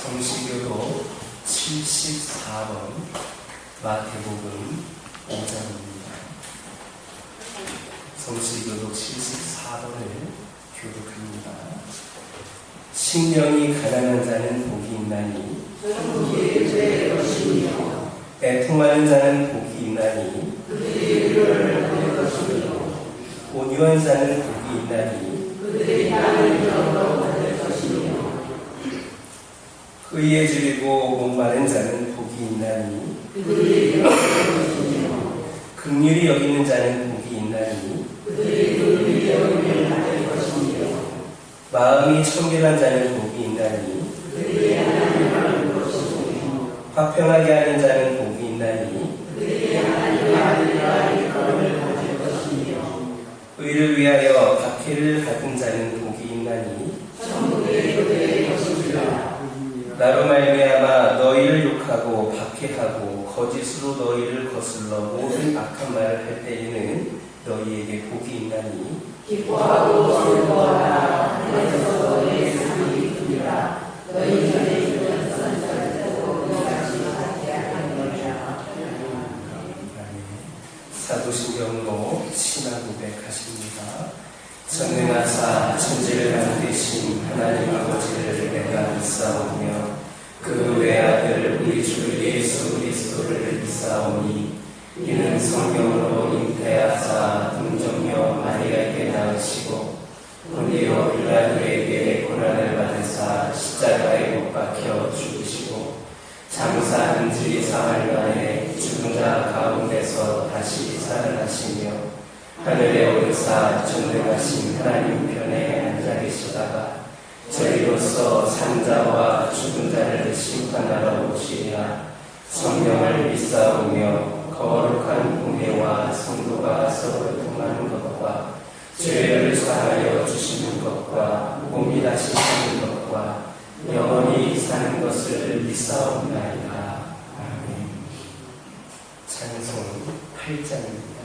성시교독 74번 마태복음 5장입니다. 성시교독 74번을 교독합니다. 심령이 가난한 자는 복이 있나니 애통하는 자는 복이 있나니 온유한 자는 복이 있나니 의에 줄이고 목마른 자는 복이 있나니 긍휼히 여기는 자는 복이 있나니 마음이 청결한 자는 복이 있나니 화평하게 하는 자는 복이 있나니 의를 위하여 박해를 받은 자는 복이 있나니 나로 말미암아 너희를 욕하고 박해하고 거짓으로 너희를 거슬러 모든 악한 말을 할 때에는 너희에게 복이 있나니 기뻐하고 즐거워하라. 그래서 너희의 상이 이쁘리라. 너희 전에 있는 선자들도 너같이 하게 하느니라. 사도신경으로 신앙 고백하십니다. 전능하사 천지를 만드신 하나님 아버지를 내가 믿사오며 그 외아들 우리 주 예수 그리스도를 믿사오니 이는 성령으로 잉태하사 동정녀 마리아에게 낳으시고 본디오 빌라도에게 고난을 받으사 십자가에 못 박혀 죽으시고 장사한 지 사흘 만에 죽은 자 가운데서 다시 살아나시며 하늘에 오르사 전능하신 하나님 편에 앉아 계시다가 저희로서 산자와 죽은 자를 심판하러 오시리라. 성령을 믿사오며 거룩한 공회와 성도가 서로 통하는 것과 죄를 사하여 주시는 것과 몸이 다시 사는 것과 영원히 사는 것을 믿사옵나이다. 아멘. 찬송 8장입니다.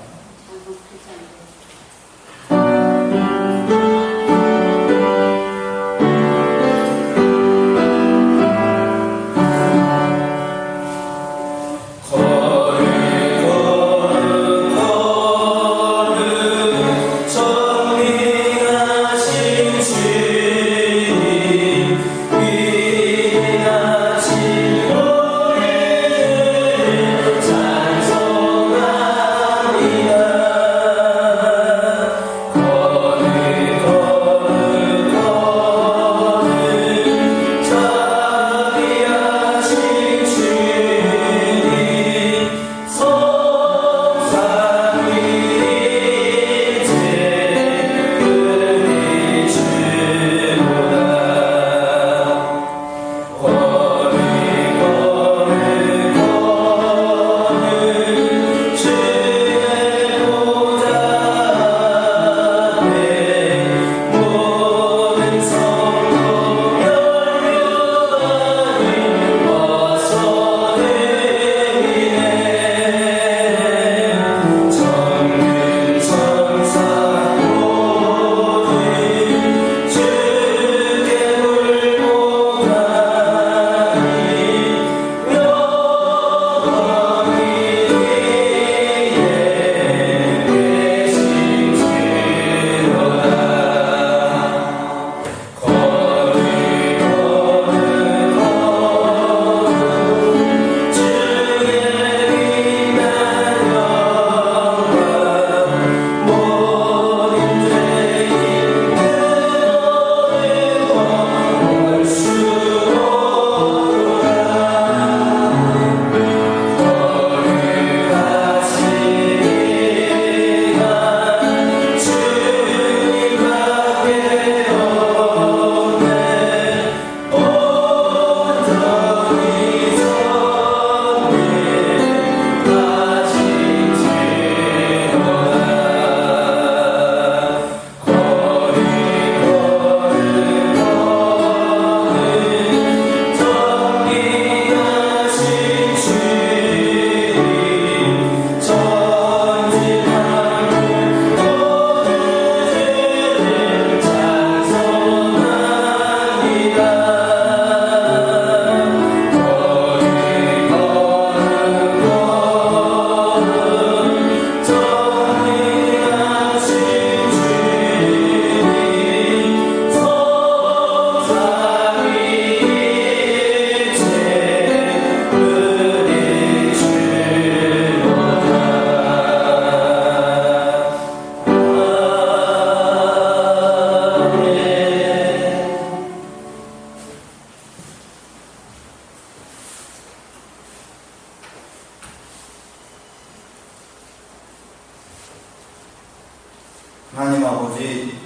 아버지,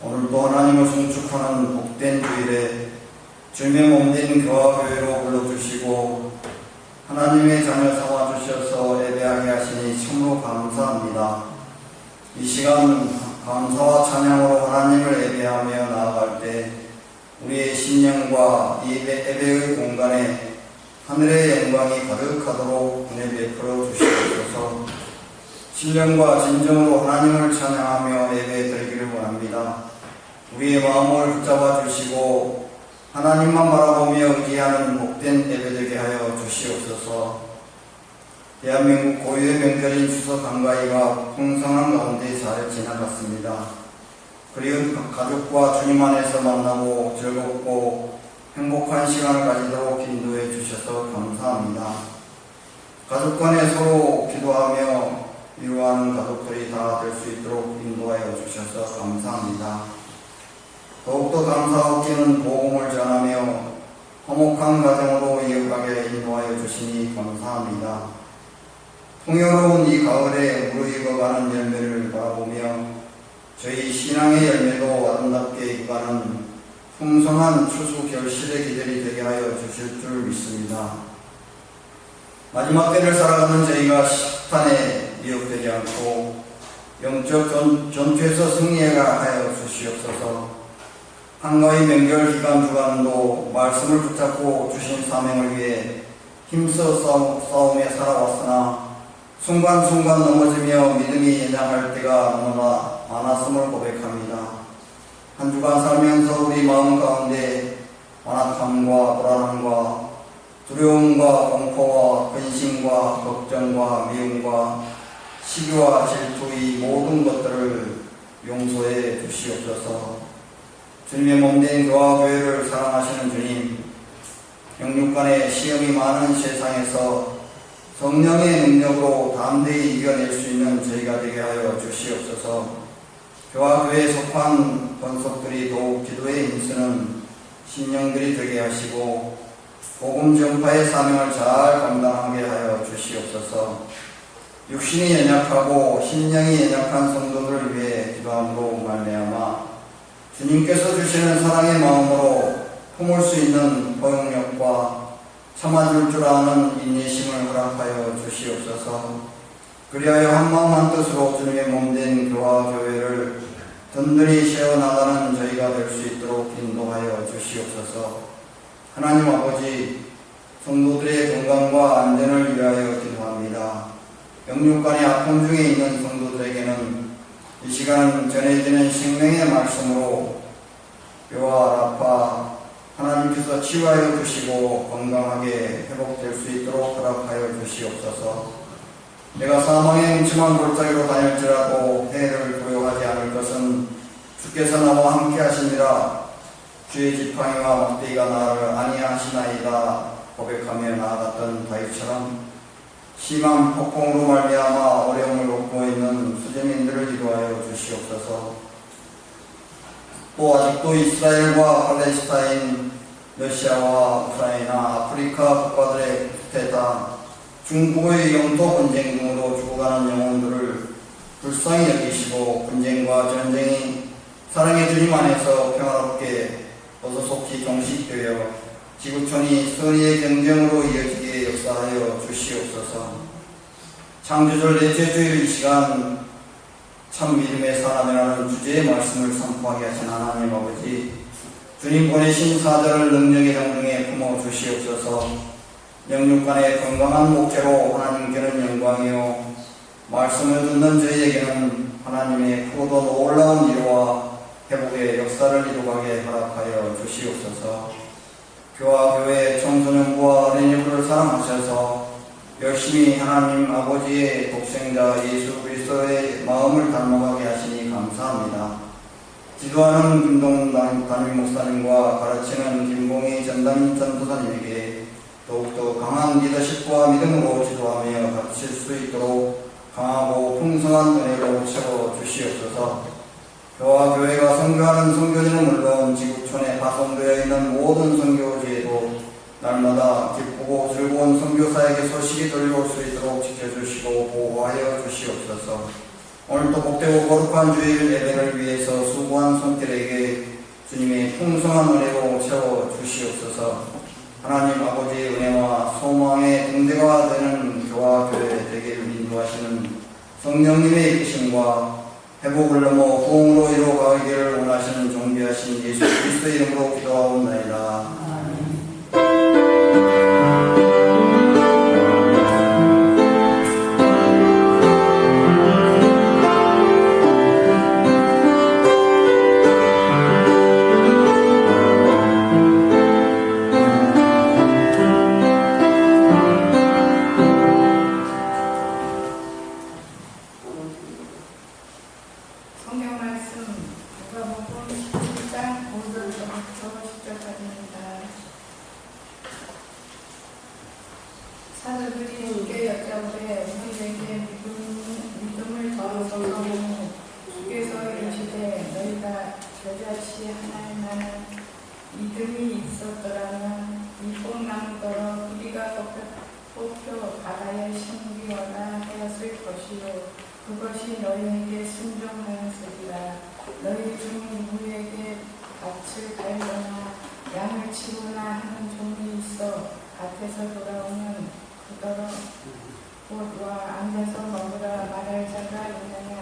오늘도 하나님을 송축하는 복된 주일에 주님의 몸된 교화교회로 불러주시고 하나님의 자녀 삼아주셔서 예배하게 하시니 참으로 감사합니다. 이 시간 감사와 찬양으로 하나님을 예배하며 나아갈 때 우리의 심령과 이 예배의 공간에 하늘의 영광이 가득하도록 은혜 베풀어 주시옵소서. 신령과 진정으로 하나님을 찬양하며 예배 드리기를 원합니다. 우리의 마음을 붙잡아 주시고 하나님만 바라보며 의지하는 복된 예배 되게 하여 주시옵소서. 대한민국 고유의 명절인 추석 한가위가 풍성한 가운데 잘 지나갔습니다. 그리고 가족과 주님 안에서 만나고 즐겁고 행복한 시간을 가지도록 인도해 주셔서 감사합니다. 가족 간에 서로 기도하며 위로하는 가족들이 다 될 수 있도록 인도하여 주셔서 감사합니다. 더욱더 감사하고 끼는 복음을 전하며 화목한 가정으로 이어가게 인도하여 주시니 감사합니다. 풍요로운 이 가을에 무르익어가는 열매를 바라보며 저희 신앙의 열매도 아름답게 익어가는 풍성한 추수 결실의 기들이 되게 하여 주실 줄 믿습니다. 마지막 때를 살아가는 저희가 식탄에 미혹되지 않고 영적 전투에서 승리해가 하여 주시옵소서. 한가위 명절 기간 주간도 말씀을 붙잡고 주신 사명을 위해 힘써 싸움에 살아왔으나 순간순간 넘어지며 믿음이 연약할 때가 너무나 많았음을 고백합니다. 한 주간 살면서 우리 마음 가운데 완악함과 불안함과 두려움과 공포와 근심과 걱정과 미움과 시기와 질투 이 모든 것들을 용서해 주시옵소서. 주님의 몸된 교화교회를 사랑하시는 주님, 영육간의 시험이 많은 세상에서 성령의 능력으로 담대히 이겨낼 수 있는 저희가 되게 하여 주시옵소서. 교화교회에 속한 권속들이 더욱 기도에 힘쓰는 신령들이 되게 하시고 복음 전파의 사명을 잘 감당하게 하여 주시옵소서. 육신이 연약하고 심령이 연약한 성도들을 위해 기도함으로 말미암아 주님께서 주시는 사랑의 마음으로 품을 수 있는 포용력과 참아줄 줄 아는 인내심을 허락하여 주시옵소서. 그리하여 한마음 한뜻으로 주님의 몸된 교화교회를 든든히 세워나가는 저희가 될 수 있도록 인도하여 주시옵소서. 하나님 아버지, 성도들의 건강과 안전을 위하여 기도합니다. 영육간의 아픔 중에 있는 성도들에게는 이 시간 전해지는 생명의 말씀으로 뼈와 라파 하나님께서 치유하여 주시고 건강하게 회복될 수 있도록 허락하여 주시옵소서. 내가 사망의 음침한 골짜기로 다닐지라도 해를 두려워하지 않을 것은 주께서 나와 함께 하시니라. 주의 지팡이와 막대기가 나를 아니하시나이다 고백하며 나아갔던 다윗처럼 심한 폭풍으로 말미암아 어려움을 겪고 있는 수재민들을 위로하여 주시옵소서. 또 아직도 이스라엘과 팔레스타인, 러시아와 우크라이나, 아프리카 국가들의 쿠데타, 중국의 영토 분쟁 등으로 죽어가는 영혼들을 불쌍히 여기시고 분쟁과 전쟁이 사랑의 주님 안에서 평화롭게 어서 속히 종식되어 지구촌이 선의의 경쟁으로 이어지게 역사하여 주시옵소서. 창조절 넷째 주일 이 시간 참 믿음의 사람이라는 주제의 말씀을 선포하게 하신 하나님 아버지, 주님 보내신 사자를 능력의 장중에 품어 주시옵소서. 영육간의 건강한 목재로 하나님께는 영광이요 말씀을 듣는 저희에게는 하나님의 크고도 놀라운 위로와 회복의 역사를 이루가게 허락하여 주시옵소서. 교회 청소년부와 어린이부를 사랑하셔서 열심히 하나님 아버지의 독생자 예수 그리스도의 마음을 닮아가게 하시니 감사합니다. 지도하는 김동훈 담임 목사님과 가르치는 김봉희 전담임 전도사님에게 더욱더 강한 리더십과 믿음으로 지도하며 가르칠 수 있도록 강하고 풍성한 은혜로 채워 주시옵소서. 교회가 선교하는 선교지는 물론 지구촌에 파송되어 있는 모든 선교지에도 날마다 기쁘고 즐거운 선교사에게 소식이 들려올 수 있도록 지켜주시고 보호하여 주시옵소서. 오늘도 복되고 거룩한 주일 예배를 위해서 수고한 손길에게 주님의 풍성한 은혜로 채워 주시옵소서. 하나님 아버지의 은혜와 소망의 등대가 되는 교화 교회 되기를 인도하시는 성령님의 이끄심과 회복을 넘어 부흥으로 이루어가기를 원하시는 존귀하신 예수 그리스도의 이름으로 기도하옵나이다. 성경 말씀 누가복음 17장 5절부터 10절까지입니다. 사도들이 주께 여짜오되 너희에게 믿음을 더하소서. 주께서 이르시되 너희가 저같이 하나님만한 믿음이 있었더라면 이 뽕나무더러 뿌리가 뽑혀 바다에 심기거나 하였을 것이요 그것이 너희에게 순종하였으리라. 너희 중 누구에게 밭을 갈거나 양을 치거나 하는 종이 있어 밭에서 돌아오면 그더러 곧 와 앉아서 먹으라 말할 자가 있느냐.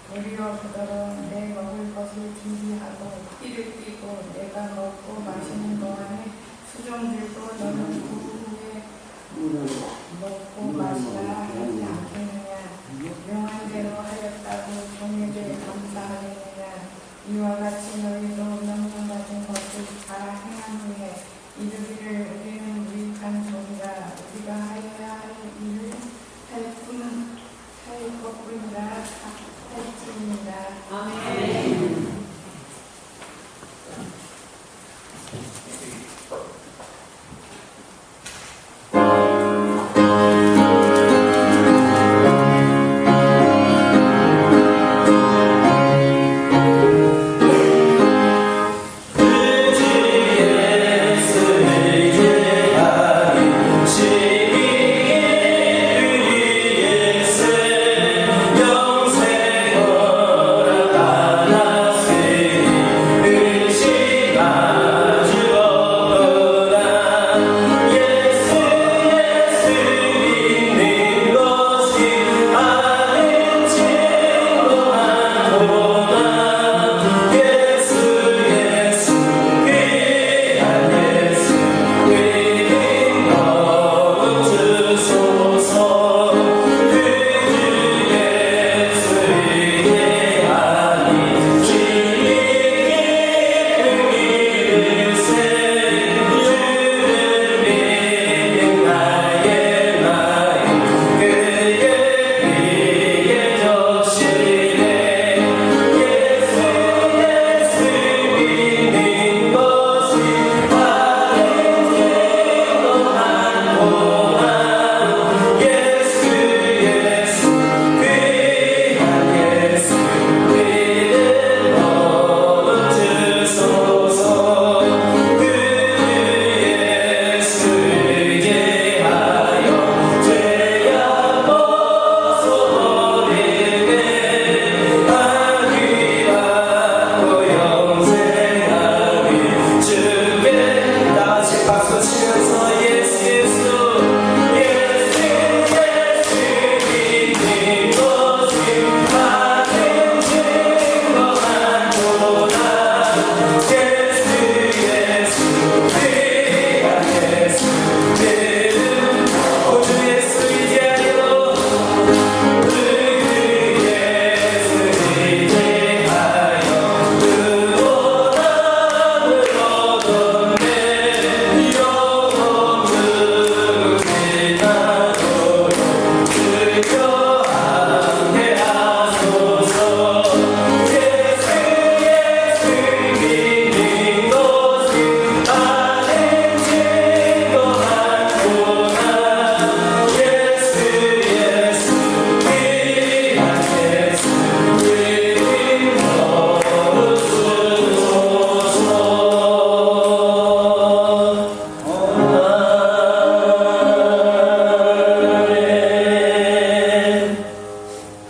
도리어 그더러 내 먹을 것을 준비하고 띠를 띠고 내가 먹고 마시는 동안에 수종 들고 너는 그 후에 먹고 마시라 하지 않겠느냐. 명한 대로 하였다고 종에게 감사하겠느냐. 이와 같이 너희도 명령받은 것을 다 행한 후에 이르기를 우리는 유익한 종이라. 우리가 하여야 할 일을 할 것뿐이라 할지입니다. 아멘.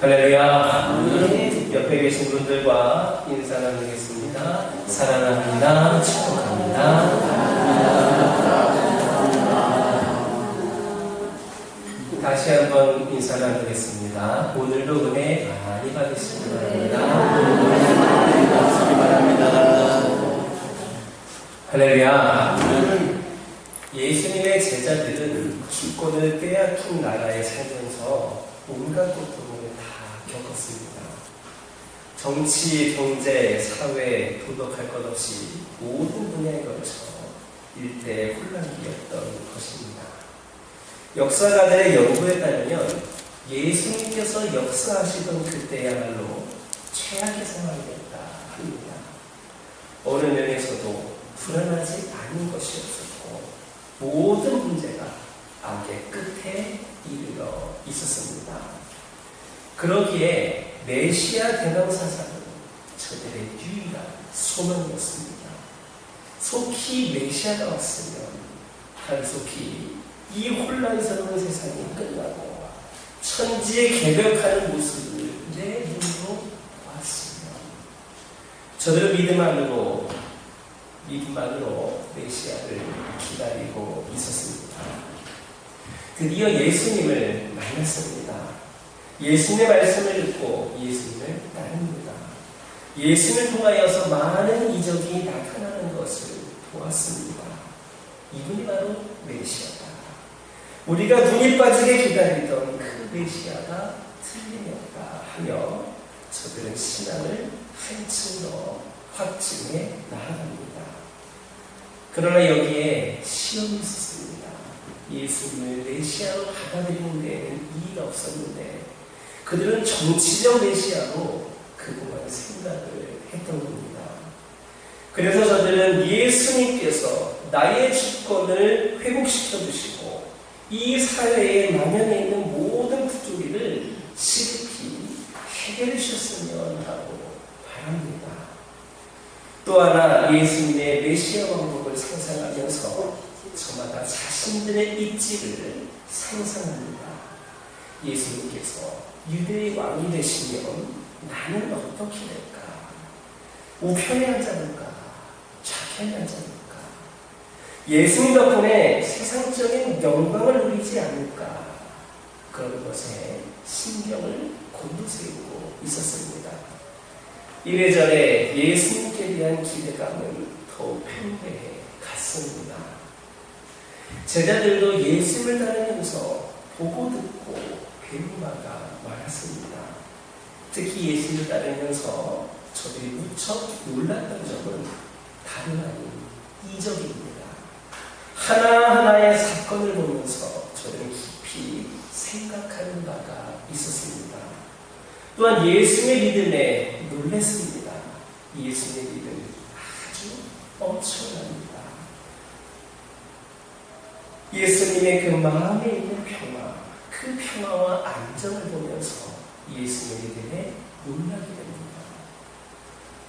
할렐루야. 한번 인사 나누겠습니다. 오늘도 은혜 많이 받으시기 바랍니다. 할렐루야. 예수님의 제자들은 주권을 빼앗긴 나라에 살면서 온갖 고통을 다 겪었습니다. 정치, 경제, 사회, 도덕할 것 없이 모든 분야에 걸쳐 일대의 혼란기였던 것입니다. 역사가들의 연구에 따르면 예수님께서 역사하시던 그때야말로 최악의 상황이었다 합니다. 어느 면에서도 불안하지 않은 것이 없었고 모든 문제가 악의 끝에 이르러 있었습니다. 그러기에 메시아 대명사상은 저들의 유일한 소망이었습니다. 속히 메시아가 왔으면 한속히 이 혼란스러운 세상이 끝나고 천지에 개벽하는 모습을 내 눈으로 봤으면 저들은 믿음만으로 메시아를 기다리고 있었습니다. 드디어 예수님을 만났습니다. 예수님의 말씀을 듣고 예수님을 따릅니다. 예수님을 통하여서 많은 이적이 나타나는 것을 보았습니다. 이분이 바로 메시아다. 우리가 눈이 빠지게 기다리던 그 메시아가 틀림이었다 하며 저들은 신앙을 한층 더 확증해 나아갑니다. 그러나 여기에 시험이 있었습니다. 예수님을 메시아로 받아들이는 데에는 이의가 없었는데 그들은 정치적 메시아로 그동안 생각을 했던 겁니다. 그래서 저들은 예수님께서 나의 주권을 회복시켜 주시고 이 사회에 만연해 있는 모든 부조리를 시급히 해결해 주셨으면 하고 바랍니다. 또 하나 예수님의 메시아 왕국을 상상하면서 저마다 자신들의 입지를 상상합니다. 예수님께서 유대의 왕이 되시면 나는 어떻게 될까? 우편에 앉아볼까? 좌편에 앉아볼까? 예수님 덕분에 세상적인 영광을 누리지 않을까? 그런 것에 신경을 곤두세우고 있었습니다. 이래저래 예수님께 대한 기대감은 더욱 팽배해 갔습니다. 제자들도 예수님을 따르면서 보고 듣고 배우마가 많았습니다. 특히 예수님을 따르면서 저들이 무척 놀랐던 점은 다름 아닌 이적입니다. 하나하나의 사건을 보면서 저는 깊이 생각하는 바가 있었습니다. 또한 예수의 믿음에 놀랐습니다. 예수의 믿음이 아주 엄청납니다. 예수님의 그 마음에 있는 평화, 그 평화와 안정을 보면서 예수의 믿음에 놀라게 됩니다.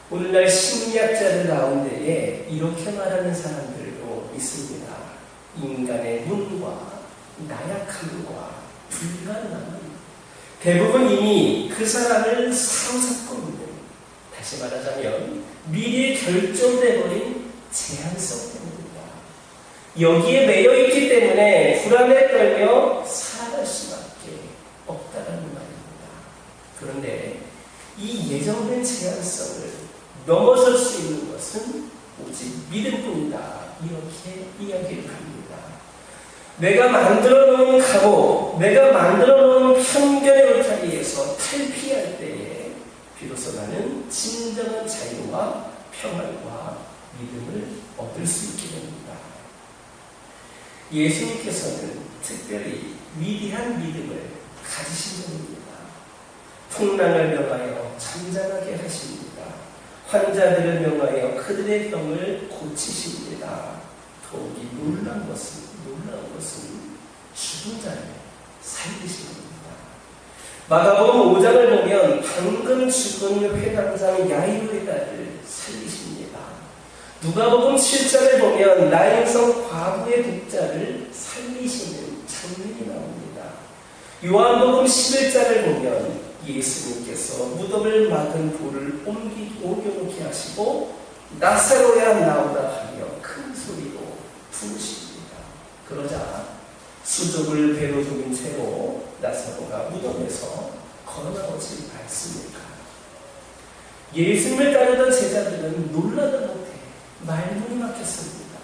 오늘날 심리학자들 가운데에 이렇게 말하는 사람들도 있습니다. 인간의 문과 나약함과 불가능함은 대부분 이미 그 사람을 사로잡고 있는, 다시 말하자면 미리 결정돼 버린 제한성 때문입니다. 여기에 매여 있기 때문에 불안에 떨며 살아갈 수밖에 없다는 말입니다. 그런데 이 예정된 제한성을 넘어설 수 있는 것은 오직 믿음뿐이다. 이렇게 이야기를 합니다. 내가 만들어 놓은 각오, 내가 만들어 놓은 편견의 울타리에서 탈피할 때에 비로소 나는 진정한 자유와 평안과 믿음을 얻을 수 있게 됩니다. 예수님께서는 특별히 위대한 믿음을 가지신 분입니다. 풍랑을 명하여 잠잠하게 하십니다. 환자들을 명하여 그들의 병을 고치십니다. 더욱이 놀라운 것은 죽은 자를 살리신 겁니다. 마가복음 5장을 보면 방금 죽은 회당장 야이로의 딸을 살리십니다. 누가복음 7장을 보면 나인성 과부의 독자를 살리시는 장면이 나옵니다. 요한복음 11장을 보면 예수님께서 무덤을 막은 돌을 옮겨놓게 하시고 나사로야 나오라 하며 큰 소리로 부르십니다. 그러자 수족을 배로 죽인 채로 나사로가 무덤에서 걸어나오지 않습니까? 예수님을 따르던 제자들은 놀라다 못해 말문이 막혔습니다.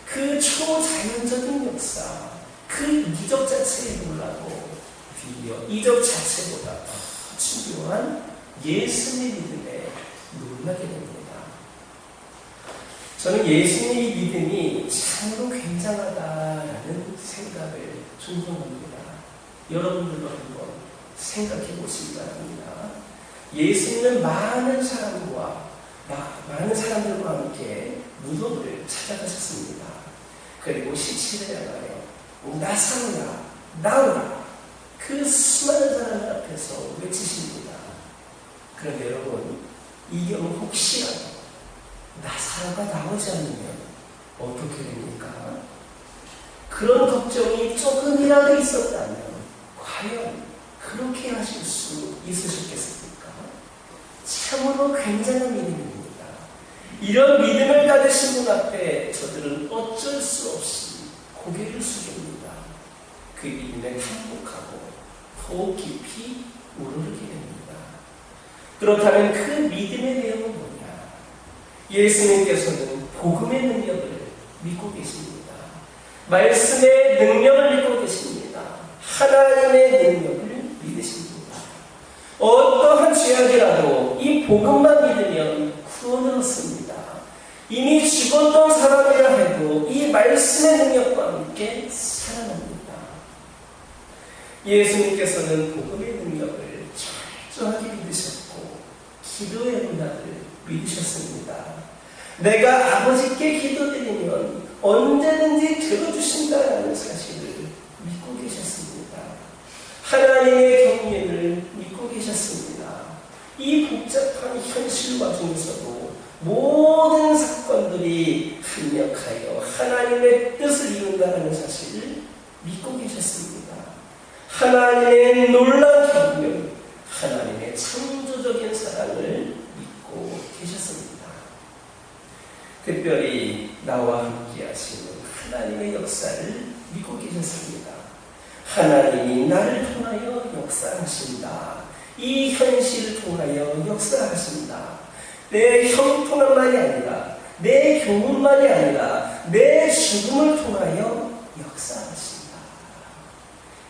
그 초자연적인 역사, 그 이적 자체에 놀라고 비려 이적 자체보다 더 중요한 예수님의 믿음에 놀라게 됩니다. 저는 예수님의 믿음이 참으로 굉장하다라는 생각을 종종 합니다. 여러분들도 한번 생각해 보시기 바랍니다. 예수님은 많은 사람들과 함께 무덤을 찾아가셨습니다. 그리고 시체를 향하여 나사로야, 나오라, 그 수많은 사람들 앞에서 외치십니다. 그런데 여러분, 이 경우 혹시라도 나사로가 나오지 않으면 어떻게 됩니까? 그런 걱정이 조금이라도 있었다면 과연 그렇게 하실 수 있으셨겠습니까? 참으로 굉장한 믿음입니다. 이런 믿음을 가지신 분 앞에 저들은 어쩔 수 없이 고개를 숙입니다. 그 믿음에 탐복하고 더 깊이 우러르게 됩니다. 그렇다면 그 믿음의 내용은 뭐냐? 예수님께서는 복음의 능력을 믿고 계십니다. 말씀의 능력을 믿고 계십니다. 하나님의 능력을 믿으십니다. 어떠한 죄악이라도 이 복음만 믿으면 구원을 얻습니다. 이미 죽었던 사람이라 해도 이 말씀의 능력과 함께 살아납니다. 예수님께서는 복음의 능력을 철저하게 믿으셨고 기도의 문화를 믿으셨습니다. 내가 아버지께 기도드리면 언제든지 들어주신다라는 사실을 믿고 계셨습니다. 하나님의 경륜을 믿고 계셨습니다. 이 복잡한 현실 와중에서도 모든 사건들이 합력하여 하나님의 뜻을 이룬다는 사실을 믿고 계셨습니다. 하나님의 놀라운 경륜, 하나님의 창조적인 사랑을 믿고 계셨습니다. 특별히 나와 함께 하시는 하나님의 역사를 믿고 계셨습니다. 하나님이 나를 통하여 역사하신다. 이 현실을 통하여 역사하신다. 내 형통함만이 아니라 내 교훈만이 아니라 내 죽음을 통하여 역사하신다.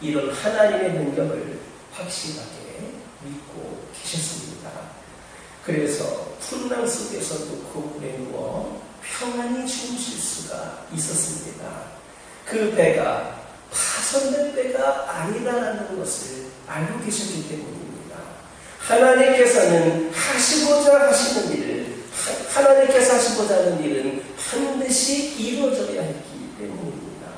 이런 하나님의 능력을 확실하게 믿고 계셨습니다. 그래서 풍랑 속에서도 그물에 누워 평안히 주무실 수가 있었습니다. 그 배가 파손된 배가 아니다라는 것을 알고 계셨기 때문입니다. 하나님께서는 하시고자 하시는 일을, 하나님께서 하시고자 하는 일은 반드시 이루어져야 했기 때문입니다.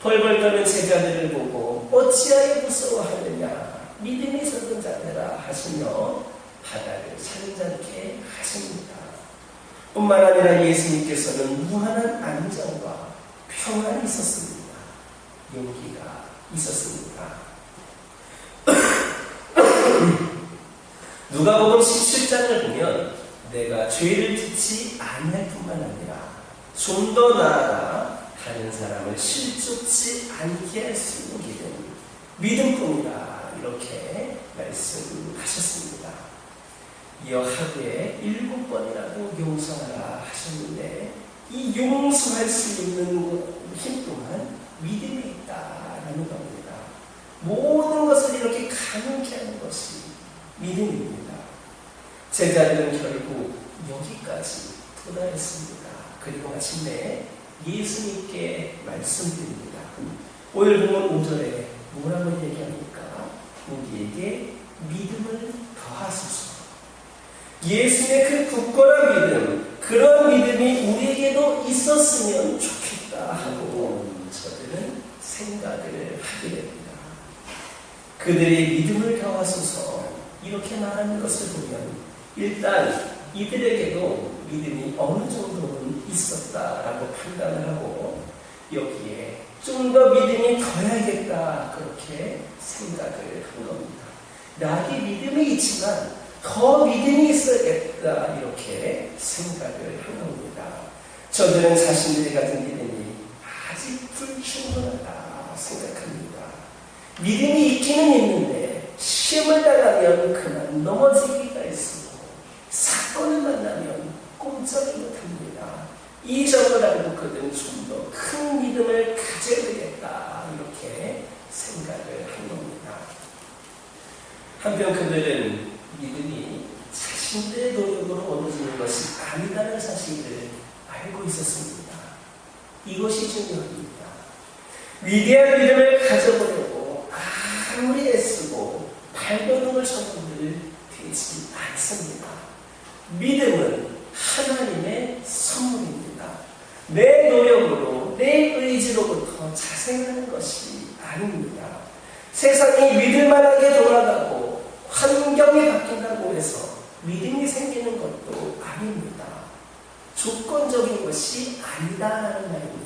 벌벌 떠는 제자들을 보고 어찌하여 무서워하느냐, 믿음이 있었던 자들아 하시며 바다를 사는자렇게 하십니다. 뿐만 아니라 예수님께서는 무한한 안정과 평안이 있었습니다. 용기가 있었습니다. 누가복음 17장을 보면 내가 죄를 짓지 아니할 뿐만 아니라 좀 더 나아가 다른 사람을 실족지 않게 할 수 있는 길은 믿음뿐이다, 이렇게 말씀하셨습니다. 이어 하루에 7번이라도 용서하라 하셨는데 이 용서할 수 있는 힘 또한 믿음에 있다라는 겁니다. 모든 것을 이렇게 가능케 하는 것이 믿음입니다. 제자들은 결국 여기까지 도달했습니다. 그리고 마침내 예수님께 말씀드립니다. 오늘 보면 5절에 뭐라고 얘기합니까? 우리에게 믿음을 더하소서. 예수님의 그 굳건한 믿음, 그런 믿음이 우리에게도 있었으면 좋겠다 하고 저들은 생각을 하게 됩니다. 그들의 믿음을 더하소서 이렇게 말하는 것을 보면 일단 이들에게도 믿음이 어느 정도는 있었다라고 판단을 하고 여기에 좀 더 믿음이 더해야겠다 그렇게 생각을 한 겁니다. 나에게 믿음이 있지만 더 믿음이 있어야겠다 이렇게 생각을 한 겁니다. 저들은 자신들이 가진 믿음이 아직 불충분하다 생각합니다. 믿음이 있기는 있는데 시험을 당하면 그만 넘어지기가 있고 사건을 만나면 꼼짝이 못합니다. 이 점을 알고거든 좀 더 큰 믿음을 가져야 되겠다 이렇게 생각을 한 겁니다. 한편 그들은 믿음이 자신들의 노력으로 얻어지는 것이 아니라는 사실을 알고 있었습니다. 이것이 중요합니다. 위대한 믿음을 가져보려고 아무리 애쓰고 발버둥을 쳐본들 되지 않습니다. 믿음은 하나님의 선물입니다. 내 노력으로, 내 의지로부터 자생하는 것이 아닙니다. 세상이 믿을만하게 돌아가고 환경이 바뀐다고 해서 믿음이 생기는 것도 아닙니다. 조건적인 것이 아니다라는 말입니다.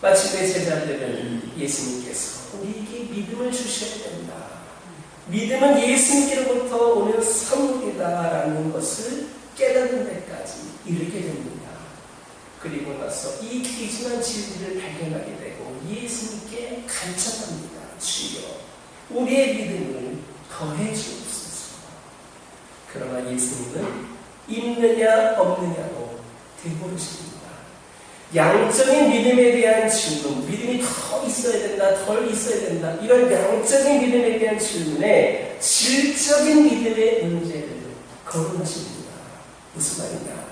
마침내 제자들은 예수님께서 우리에게 믿음을 주셔야 된다. 믿음은 예수님께로부터 오는 선물이다라는 것을 깨닫는 데까지 이르게 됩니다. 그리고 나서 이 귀중한 진리를 발견하게 되고 예수님께 간청합니다. 주여, 우리의 믿음을 더해 주옵소서. 그러나 예수님은 있느냐 없느냐로 되물으십니다. 양적인 믿음에 대한 질문, 믿음이 더 있어야 된다, 덜 있어야 된다, 이런 양적인 믿음에 대한 질문에 질적인 믿음의 문제를 거론하십니다. 무슨 말이냐?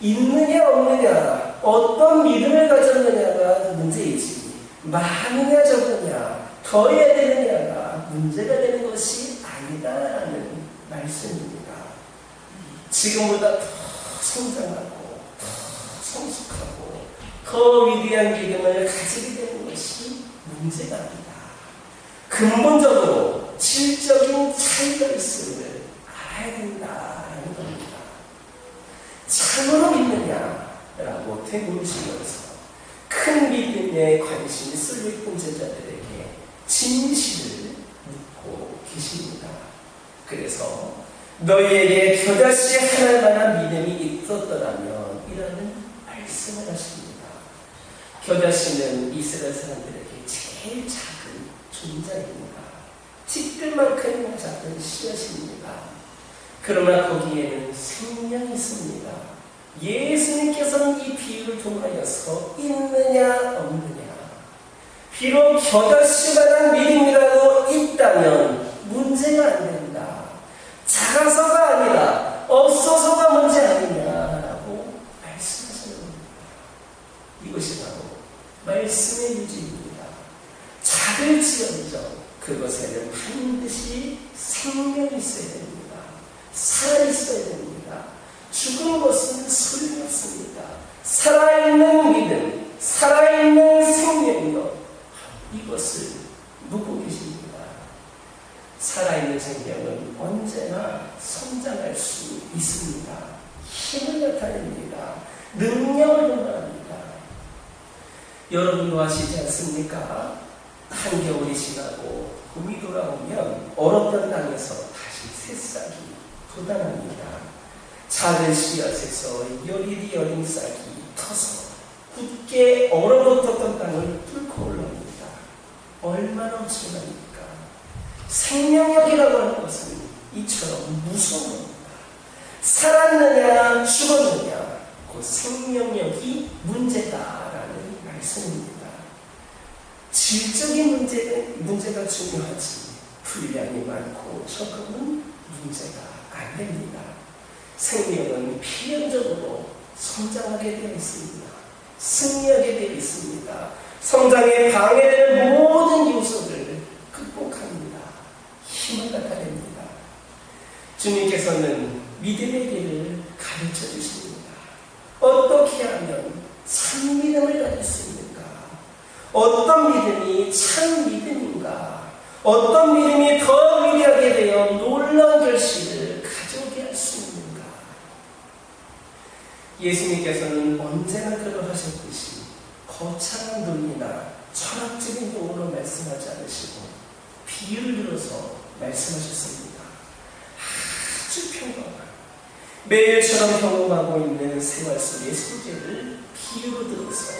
있느냐 없느냐, 어떤 믿음을 가졌느냐가 문제이지 많으냐 적으냐, 더 해야 되느냐가 문제가 되는 것이 아니다라는 말씀입니다. 지금보다 더 성장하고 더 성숙하고 더 위대한 믿음을 가지게 되는 것이 문제가 아니다. 근본적으로 질적인 차이가 있음을 알아야 된다는 겁니다. 참으로 믿느냐라고 되물으시면서 큰 믿음에 관심이 쏠려있던 제자들에게 진실을 묻고 계십니다. 그래서 너희에게 겨자씨 하나만한 믿음이 있었더라면 이라는 말씀을 하십니다. 겨자씨는 이스라엘 사람들에게 제일 작은 존재입니다. 티끌만큼이나 작은 씨앗입니다. 그러나 거기에는 생명이 있습니다. 예수님께서는 이 비유를 통하여서 있느냐 없느냐, 비록 겨자씨만한 믿음이라도 있다면 문제가 안 된다. 작아서가 아니라 없어서가 문제 아니냐라고 말씀하시는 겁니다. 이것이 바로 말씀의 유지입니다. 작을지언정 그것에는 반드시 생명이 있어야 됩니다. 살아있어야 됩니다. 죽은 것은 소용없습니다. 살아있는 믿음, 살아있는 생명력, 이것을 묻고 계십니다. 살아있는 생명은 언제나 성장할 수 있습니다. 힘을 나타냅니다. 능력을 동반합니다. 여러분도 아시지 않습니까? 한겨울이 지나고 봄이 돌아오면 얼었던 땅에서 다시 새싹이 돋아납니다. 작은 씨앗에서 여리리 여린 싹이 터서 굳게 얼어붙었던 땅을 뚫고 올라옵니다. 얼마나 엄청납니까? 생명력이라고 하는 것은 이처럼 무서운 겁니다. 살았느냐 죽었느냐, 그 생명력이 문제다라는 말씀입니다. 질적인 문제가 중요하지 분량이 많고 적음은 문제가 안 됩니다. 생명은 필연적으로 성장하게 되어 있습니다. 승리하게 되어 있습니다. 성장에 방해되는 모든 요소를 극복합니다. 힘을 나타냅니다. 주님께서는 믿음의 길을 가르쳐 주십니다. 어떻게 하면 참 믿음을 가질 수 있는가? 어떤 믿음이 참 믿음인가? 어떤 믿음이 더 위대하게 되어 놀라운 결실을 가져오게 할 수 있는가? 예수님께서는 언제나 그러하셨듯이 거창한 논리나 철학적인 용어로 말씀하지 않으시고 비유를 들어서 말씀하셨습니다. 아주 평범한, 매일처럼 경험하고 있는 생활 속의 소재를 비유로 들어서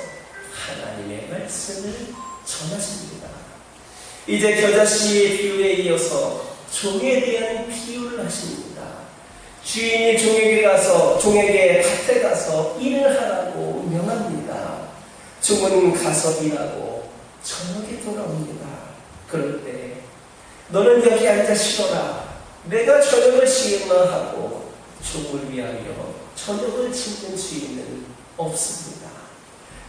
하나님의 말씀을 전하십니다. 이제 겨자씨의 비유에 이어서 종에 대한 비유를 하십니다. 주인이 종에게 밭에 가서 일을 하라고 명합니다. 종은 가서 일하고 저녁에 돌아옵니다. 그럴 때 너는 여기 앉아 쉬어라. 내가 저녁을 지으마 하고 종을 위하여 저녁을 짓는 주인은 없습니다.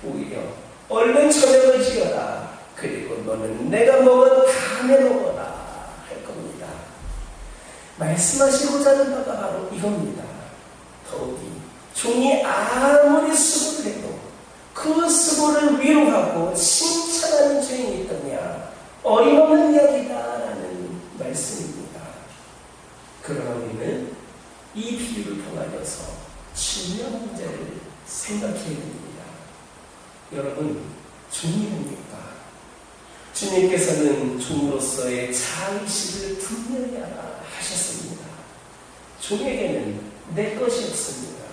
오히려 얼른 저녁을 지어라. 그리고 너는 내가 먹은 다음에 먹어라 할 겁니다. 말씀하시고자 하는 바가 바로 이겁니다. 더욱이 종이 아무리 수고를 해도 그 수고를 위로하고 칭찬하는 주인이 있더냐 어림없는 이야기다라는 말씀입니다. 그러나 우리는 이 비유를 통하여서 중요한 문제를 생각해야 됩니다. 여러분, 종이 뭡니까? 주님께서는 종으로서의 자의식을 분명히 하라 하셨습니다. 종에게는 내 것이 없습니다.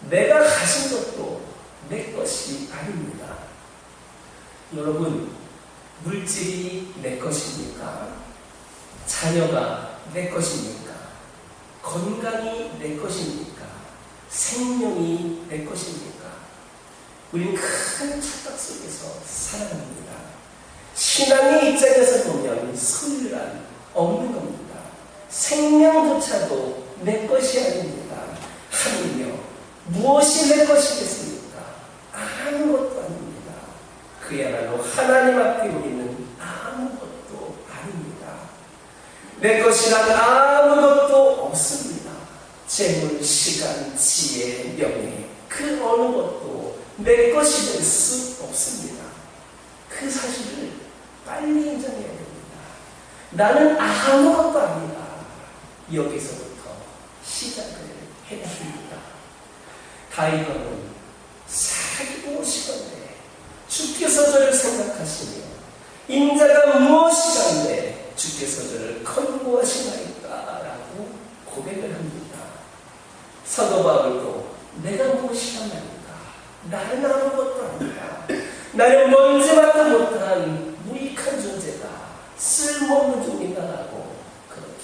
내가 가진 것도 내 것이 아닙니다. 여러분, 물질이 내 것입니까? 자녀가 내 것입니까? 건강이 내 것입니까? 생명이 내 것입니까? 우리는 큰 착각 속에서 살아갑니다. 신앙의 입장에서 보면 소유란 없는 겁니다. 생명조차도 내 것이 아닙니다. 하물며 무엇이 내 것이겠습니까? 아무것도 아닙니다. 그야말로 하나님 앞에 우리는 아무것도 아닙니다. 내 것이란 아무것도 없습니다. 재물, 시간, 지혜, 명예 그 어느 것도 내 것이 될 수 없습니다. 그 사실을 빨리 인정해야 됩니다. 나는 아무것도 아니다. 여기서부터 시작을 해야 합니다. 다윗은 살고 오시건대 주께서 저를 생각하시며 인자가 무엇이간데 주께서 저를 건고하시나이까라고 고백을 합니다. 사도 바울도 내가 무엇이간말이까 나는 아무것도 아니다. 나는 먼지만도 못한 무익한 존재다. 쓸모없는 종이다라고 그렇게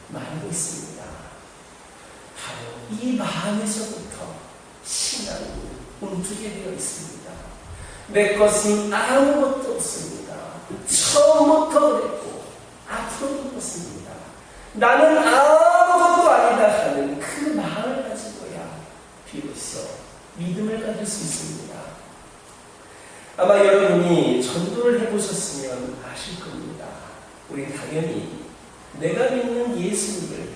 말하고 있습니다. 바로 이 마음에서부터 신앙이 움직이게 되어 있습니다. 내 것은 아무것도 없습니다. 처음부터 그랬고 앞으로도 그렇습니다. 나는 아무것도 아니다 하는 그 마음을 가지고야 비로소 믿음을 가질 수 있습니다. 아마 여러분이 전도를 해보셨으면 아실 겁니다. 우리 당연히 내가 믿는 예수님을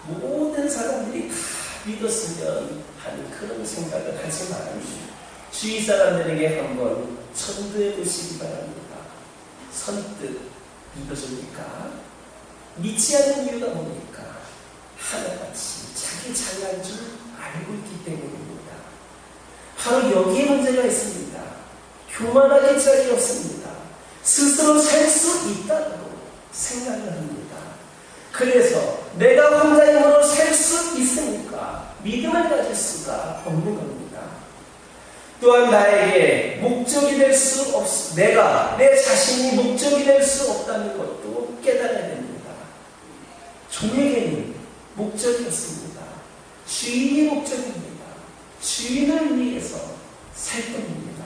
모든 사람들이 다 믿었으면 하는 그런 생각을 하지만 주위 사람들에게 한번 전도해 보시기 바랍니다. 선뜻 믿어줍니까? 믿지 않는 이유가 뭡니까? 하나같이 자기 잘난 줄 알고 있기 때문입니다. 바로 여기에 문제가 있습니다. 교만하게 짝이 없습니다. 스스로 살 수 있다고 생각을 합니다. 그래서 내가 혼자 힘으로 살 수 있으니까 믿음을 가질 수가 없는 겁니다. 또한 나에게 목적이 될 수 내가 내 자신이 목적이 될 수 없다는 것도 깨달아야 됩니다. 종에게는 목적이 없습니다. 주인이 목적입니다. 주인을 위해서 살 겁니다.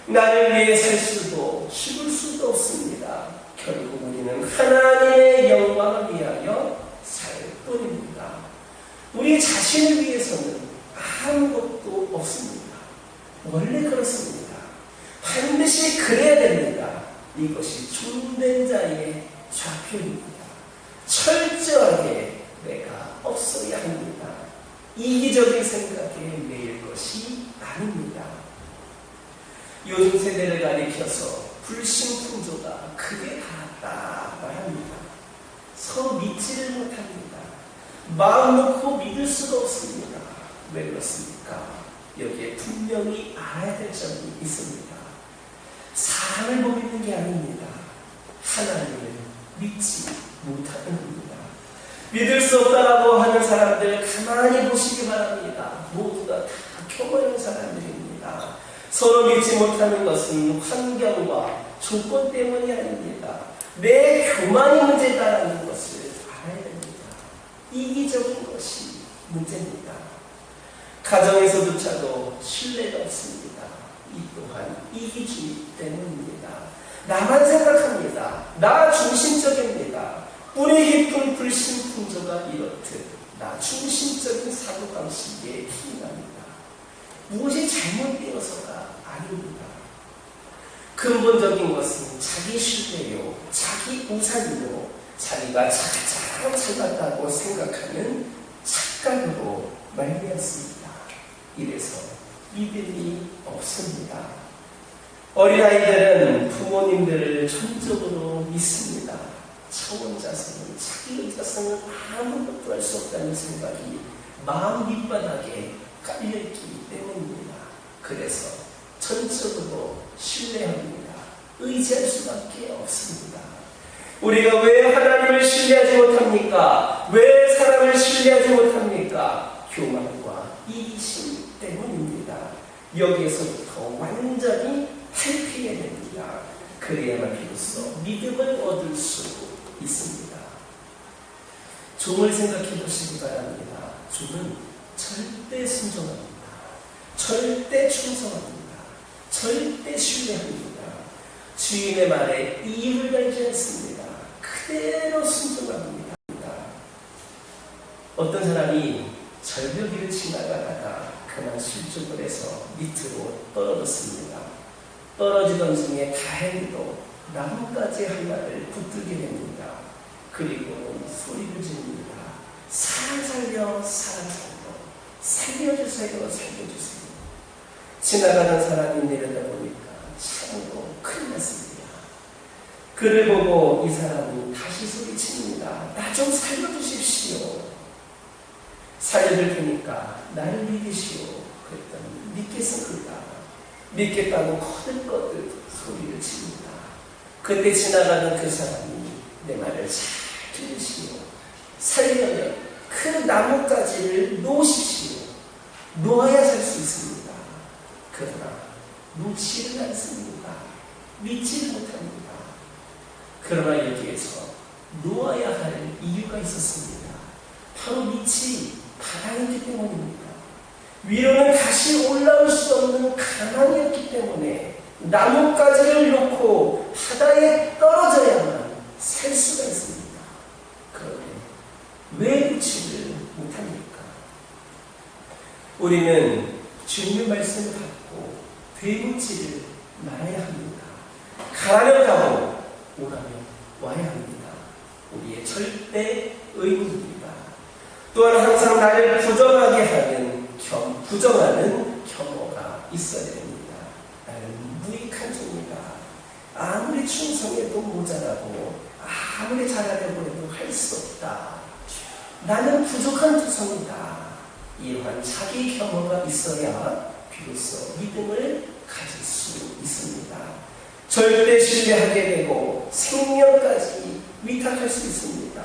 나를 위해 살 수도 죽을 수도 없습니다. 결국 우리는 하나님의 영광을 위하여 살 뿐입니다. 우리 자신을 위해서는 아무것도 없습니다. 원래 그렇습니다. 반드시 그래야 됩니다. 이것이 종된 자의 좌표입니다. 철저하게 내가 없어야 합니다. 이기적인 생각에 매일 것이 아닙니다. 요즘 세대를 가리켜서 불신풍조가 크게 닿았다 말합니다. 서로 믿지를 못합니다. 마음 놓고 믿을 수가 없습니다. 왜 그렇습니까? 여기에 분명히 알아야 될 점이 있습니다. 사람을 못 믿는 게 아닙니다. 하나님을 믿지 못하는 겁니다. 믿을 수 없다라고 하는 사람들 가만히 보시기 바랍니다. 모두가 다 교만한 사람들입니다. 서로 믿지 못하는 것은 환경과 조건 때문이 아닙니다. 내 교만이 문제다라는 것을 알아야 됩니다. 이기적인 것이 문제입니다. 가정에서조차도 신뢰가 없습니다. 이 또한 이기주의 때문입니다. 나만 생각합니다. 나 중심적입니다. 뿌리 깊은 불신풍조가 이렇듯 나 중심적인 사고방식에 기인합니다. 무엇이 잘못되어서가 아닙니다. 근본적인 것은 자기 신뢰요, 자기 우상이요, 자기가 잘났다고 생각하는 착각으로 말미암습니다. 이래서 믿음이 없습니다. 어린아이들은 부모님들을 전적으로 믿습니다. 차원자성은, 자기 자성은 아무것도 할 수 없다는 생각이 마음 밑바닥에 깔려있기 때문입니다. 그래서 전적으로 신뢰합니다. 의지할 수밖에 없습니다. 우리가 왜 하나님을 신뢰하지 못합니까? 왜 사람을 신뢰하지 못합니까? 교만과 이기심 때문입니다. 여기에서부터 완전히 탈피해야 됩니다. 그래야만 비로소 믿음을 얻을 수 있습니다. 종을 생각해 보시기 바랍니다. 종은 절대 순종합니다. 절대 충성합니다. 절대 신뢰합니다. 주인의 말에 이유를 달지 않습니다. 그대로 순종합니다. 어떤 사람이 절벽위를 지나가다가 그만 실족을 해서 밑으로 떨어졌습니다. 떨어지던 중에 다행히도 나뭇가지 하나를 붙들게 됩니다. 그리고는 소리를 지릅니다. 사람 살려, 사람 살려, 살려주세요, 살려주세요. 지나가는 사람이 내려다보니까 참으로 큰일 났습니다. 그를 보고 이 사람이 다시 소리칩니다. 나 좀 살려주십시오. 살려줄 테니까 나를 믿으시오. 그랬더니 믿겠습니다. 믿겠다고 거듭거듭 소리를 칩니다. 그때 지나가는 그 사람이 내 말을 잘 들으시오. 살려면 그 나뭇가지를 놓으십시오. 놓아야 살 수 있습니다. 그러나 놓지를 않습니다. 믿지를 못합니다. 그러나 여기에서 놓아야 할 이유가 있었습니다. 바로 밑이 바닥이기 때문입니다. 위로는 다시 올라올 수 없는 가난이었기 때문에 나뭇가지를 놓고 바다에 떨어져야만 살 수가 있습니다. 그런데 왜 놓지를 못합니까? 우리는 주님의 말씀을 받고 되묻지를 말아야 합니다. 가라면 가고 오라면 와야 합니다. 우리의 절대 의무입니다. 또한 항상 나를 부정하게 하는 부정하는 겸허가 있어야 됩니다. 나는 무익한 종이다. 아무리 충성해도 모자라고 아무리 잘하려고 해도 할 수 없다. 나는 부족한 투성이다. 이러한 자기 겸허가 있어야 비로소 믿음을 가질 수 있습니다. 절대 신뢰하게 되고 생명까지 위탁할 수 있습니다.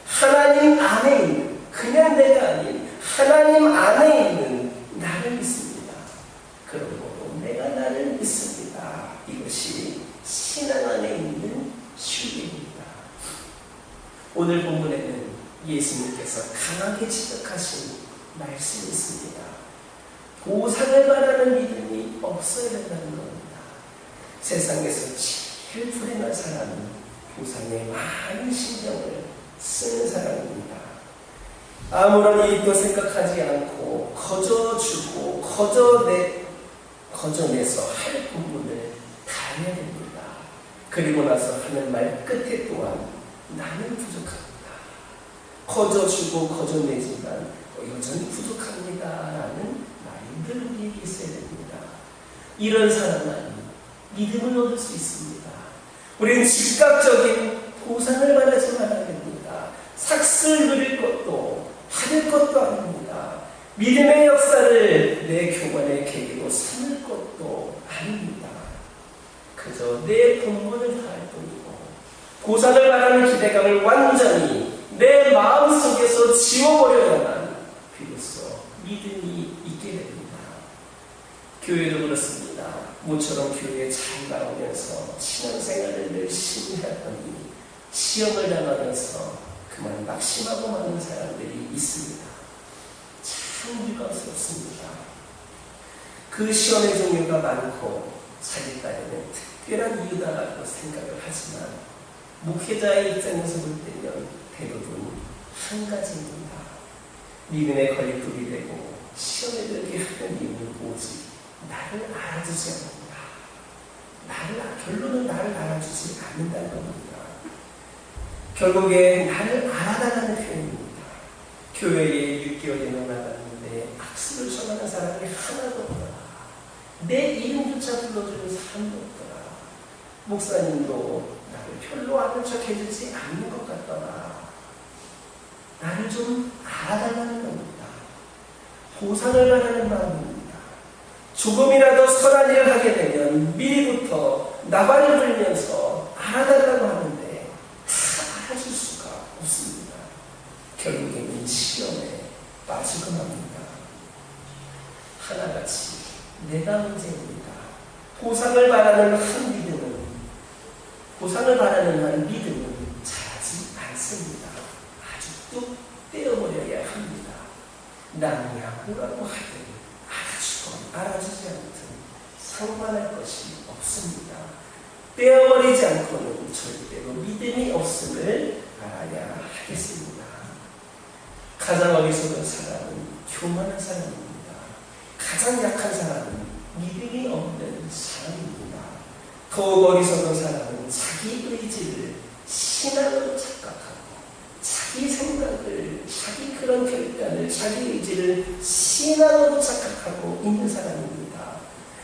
하나님 안에 있는, 그냥 내가 아닌 하나님 안에 있는 나를 믿습니다. 그러므로 내가 나를 믿습니다. 이것이 신앙 안에 있는 신뢰입니다. 오늘 본문에는 예수님께서 강하게 지적하신 말씀이 있습니다. 보상을 바라는 믿음이 없어야 된다는 겁니다. 세상에서 제일 불행한 사람은 보상에 많은 신경을 쓰는 사람입니다. 아무런 이익도 생각하지 않고 거저주고 거저내서 할 부분을 다 해야 됩니다. 그리고 나서 하는 말 끝에 또한 나는 부족합니다. 거저주고 거저내지만 여전히 부족합니다 라는 말이 늘 우리에게 있어야 됩니다. 이런 사람은 믿음을 얻을 수 있습니다. 우리는 즉각적인 보상을 바라지 말아야 됩니다. 삭슬 누릴 것도 받을 것도 아닙니다. 믿음의 역사를 내 교만의 계기로 삼을 것도 아닙니다. 그저 내 본분을 다할 뿐이고 보상을 바라는 기대감을 완전히 내 마음속에서 지워버려야만 비로소 믿음이 있게 됩니다. 교회도 그렇습니다. 모처럼 교회에 잘 나오면서 신앙생활을 열심히 하더니 시험을 당하면서 그만 낙심하고 마는 사람들이 있습니다. 참 유감스럽습니다. 그 시험의 종류가 많고 자기 딴에는 특별한 이유다라고 생각을 하지만 목회자의 입장에서 볼 때면 대부분 한 가지입니다. 믿음의 걸림돌이 되고 시험에 들게 하는 이유는 오직 나를 알아주지 않는다. 결론은 나를 알아주지 않는다는 겁니다. 결국에 나를 알아달라는 표현입니다. 교회에 6개월이나 나갔는데 악수를 전하는 사람이 하나도 없더라. 내 이름조차 불러주는 사람도 없더라. 목사님도 나를 별로 아는 척 해주지 않는 것 같더라. 나를 좀 알아달라는 겁니다. 보상을 바라는 마음입니다. 조금이라도 선한 일을 하게 되면 미리부터 나발을 불면서 알아달라고 하는데 다 알아줄 수가 없습니다. 결국에는 시험에 빠지고 맙니다. 하나같이 내가 문제입니다. 보상을 바라는 한 믿음은 자라지 않습니다. 아주 뚝 떼어버려야 합니다. 남이야 뭐라고 하든 알아주건 알아주지 않든 상관할 것이 없습니다. 떼어버리지 않고는 절대로 믿음이 없음을 알아야 하겠습니다. 가장 어리석은 사람은 교만한 사람입니다. 가장 약한 사람은 믿음이 없는 사람입니다. 더욱 어리석은 사람은 자기 의지를 신앙으로 착각하고 자기 생각을, 자기 그런 결단을, 자기 의지를 신앙으로 착각하고 있는 사람입니다.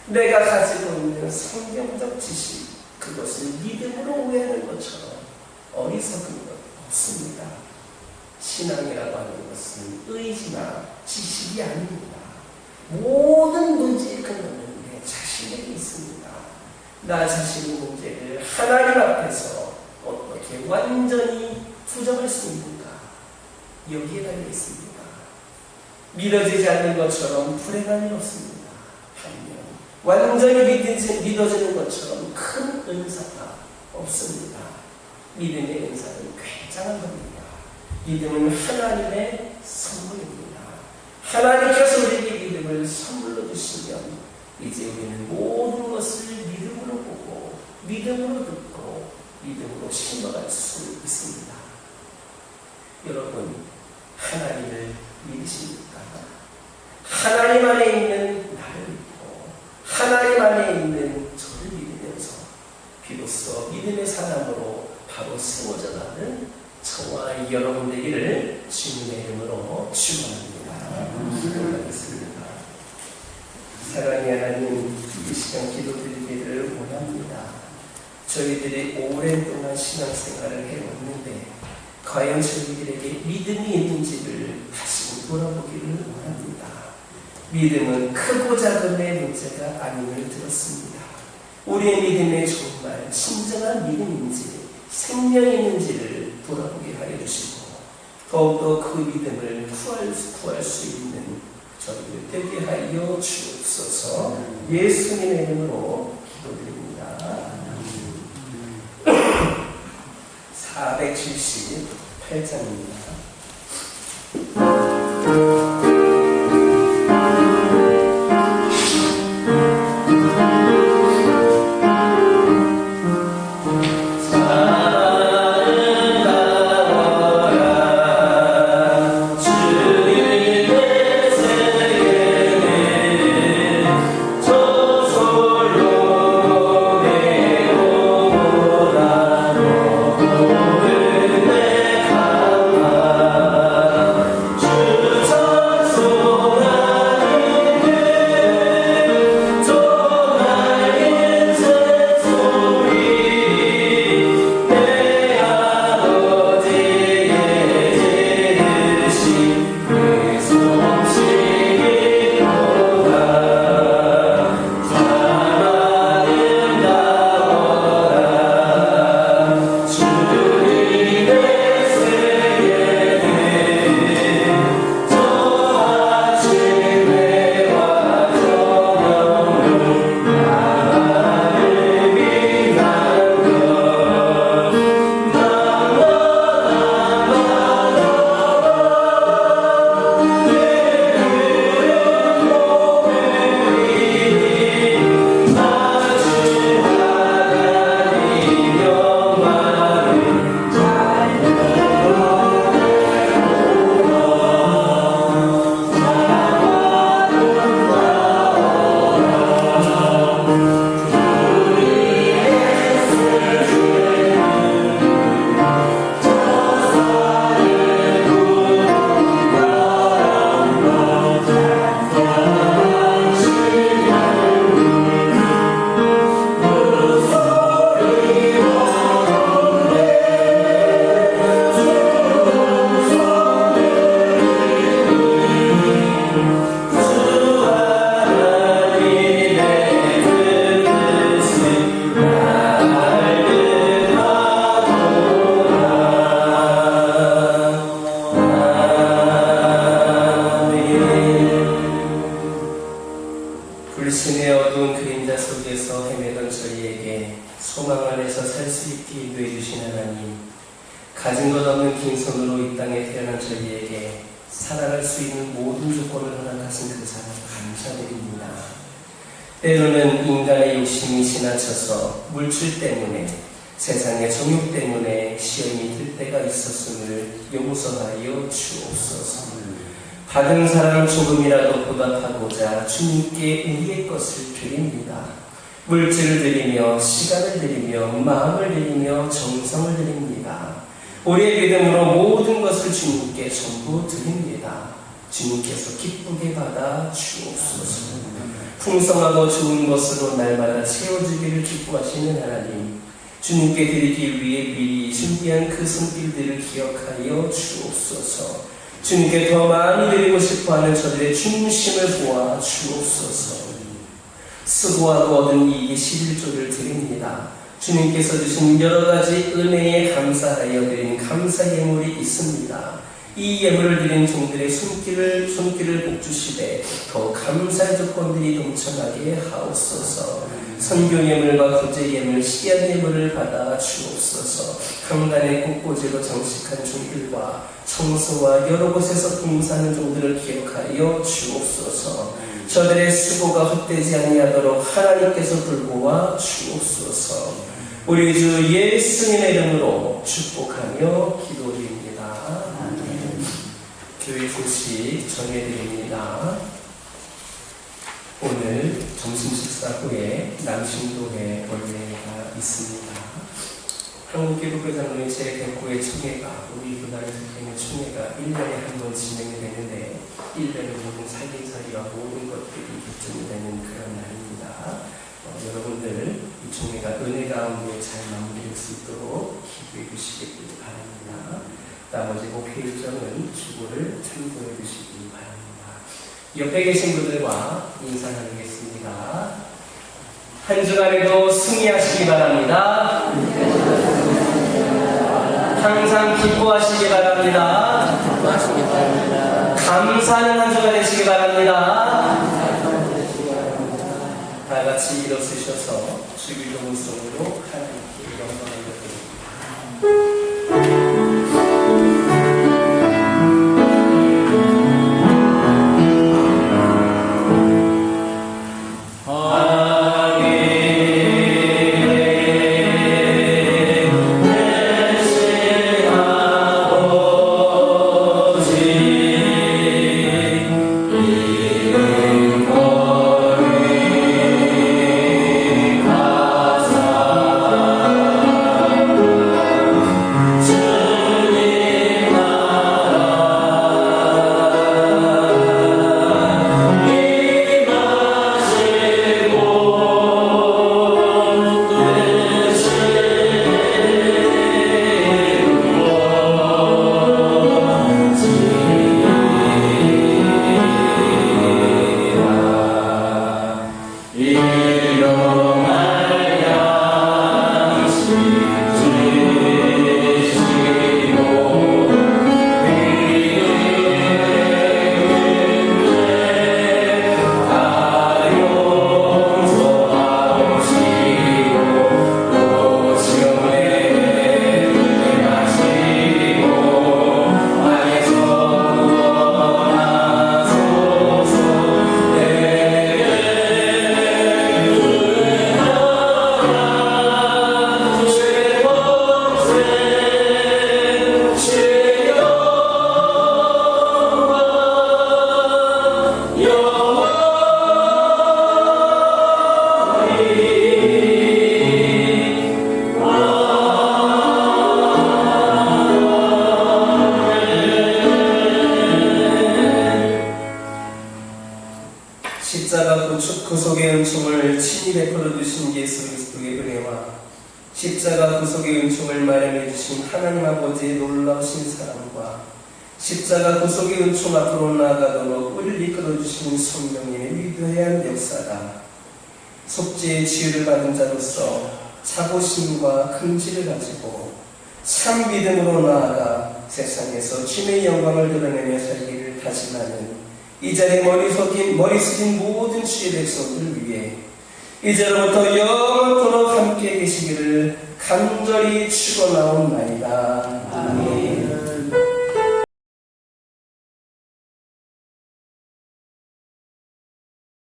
내가 가지고 있는 성경적 지식, 그것을 믿음으로 오해하는 것처럼 어리석은 것 없습니다. 신앙이라고 하는 것은 의지나 지식이 아닙니다. 모든 문제의 근원은 내 자신에게 있습니다. 나 자신의 문제를 하나님 앞에서 어떻게 완전히 부정할 수 있는가? 여기에 달려 있습니다. 믿어지지 않는 것처럼 불행한 일 없습니다. 반면 완전히 믿어지는 것처럼 큰 은사가 없습니다. 믿음의 은사는 굉장한 겁니다. 믿음은 하나님의 선물입니다. 하나님께서 우리에게 믿음을 선물로 주시면 이제 우리는 모든 것을 믿음으로 보고 믿음으로 듣고 믿음으로 신뢰할 수 있습니다. 여러분, 하나님을 믿으십니까? 하나님 안에 있는 나를 믿고 하나님 안에 있는 저를 믿으면서 비로소 믿음의 사람으로 바로 세워져 가는 저와 여러분 되기를 주님의 이름으로 축원합니다. 기도하겠습니다. 사랑의 하나님, 이 시간 기도드리기를 원합니다. 저희들이 오랜동안 신앙생활을 해왔는데 과연 저희들에게 믿음이 있는지를 다시 돌아보기를 원합니다. 믿음은 크고 작음의 문제가 아님을 들었습니다. 우리의 믿음에 정말 진정한 믿음인지 생명이 있는지를 돌아보게 하여 주시고 더욱더 그 믿음을 구할 수 있는 저희들 되게 하여 주옵소서. 예수님의 이름으로 기도드립니다. 478장입니다. 내 안에서 살 수 있게 인도해 주신 하나님, 가진 것 없는 빈손으로 이 땅에 태어난 저희에게 살아갈 수 있는 모든 조건을 허락하신 그 사랑 감사드립니다. 때로는 인간의 욕심이 지나쳐서 물질 때문에, 세상의 정욕 때문에 시험이 들 때가 있었음을 용서하여 주옵소서. 받은 사람 조금이라도 보답하고자 주님께 우리의 것을 드립니다. 물질을 드리며 시간을 드리며 마음을 드리며 정성을 드립니다. 우리의 믿음으로 모든 것을 주님께 전부 드립니다. 주님께서 기쁘게 받아 주옵소서. 풍성하고 좋은 것으로 날마다 채워주기를 기뻐하시는 하나님, 주님께 드리기 위해 미리 준비한 그 손길들을 기억하여 주옵소서. 주님께 더 많이 드리고 싶어하는 저들의 중심을 보아 주옵소서. 수고하고 얻은 이익의 11조를 드립니다. 주님께서 주신 여러 가지 은혜에 감사하여 드린 감사 예물이 있습니다. 이 예물을 드린 종들의 손길을 복주시되 더 감사의 조건들이 넘쳐나게 하옵소서. 선교 예물과 구제 예물, 씨앗 예물을 받아 주옵소서. 강단의 꽃꽂이로 장식한 종들과 청소와 여러 곳에서 봉사하는 종들을 기억하여 주옵소서. 저들의 수고가 헛되지 아니하도록 하나님께서 돌보아 주옵소서. 우리 주 예수님의 이름으로 축복하며 기도드립니다. 아멘. 교회 소식 전해드립니다. 오늘 점심 식사 후에 남신도회 원례가 있습니다. 한국기독교장로회 제109회 총회가, 우리 교단에서 되는 총회가 1년에 한 번 진행이 되는데 1년의 모든 살림살이와 모든 것들이 결정이 되는 그런 날입니다. 여러분들 이 총회가 은혜 가운데 잘 마무리될 수 있도록 기도해 주시기 바랍니다. 나머지 목회 일정은 주보를 참고해 주시기 바랍니다. 옆에 계신 분들과 인사 나누겠습니다. 한 주간에도 승리하시기 바랍니다. 항상 기뻐하시기 바랍니다. 감사하는 한 주가 되시기 바랍니다. 다 같이 일어서셔서 주기도 음성으로 하나님께 영광을 드립니다. 구속의 은총을 친히 베풀어 주신 예수 그리스도의 은혜와 십자가 구속의 은총을 마련해 주신 하나님 아버지의 놀라우신 사랑과 십자가 구속의 은총 앞으로 나아가도록 우리를 이끌어 주신 성령님의 위대한 역사가 속죄의 지혜를 받은 자로서 자부심과 긍지를 가지고 참 믿음으로 나아가 세상에서 주님의 영광을 드러내며 살기를 다짐하는 이 자리에 머리 숙인 모든 주의 백성들을 위해 이제로부터 영원토록 함께 계시기를 간절히 축원하옵나이다. 아멘.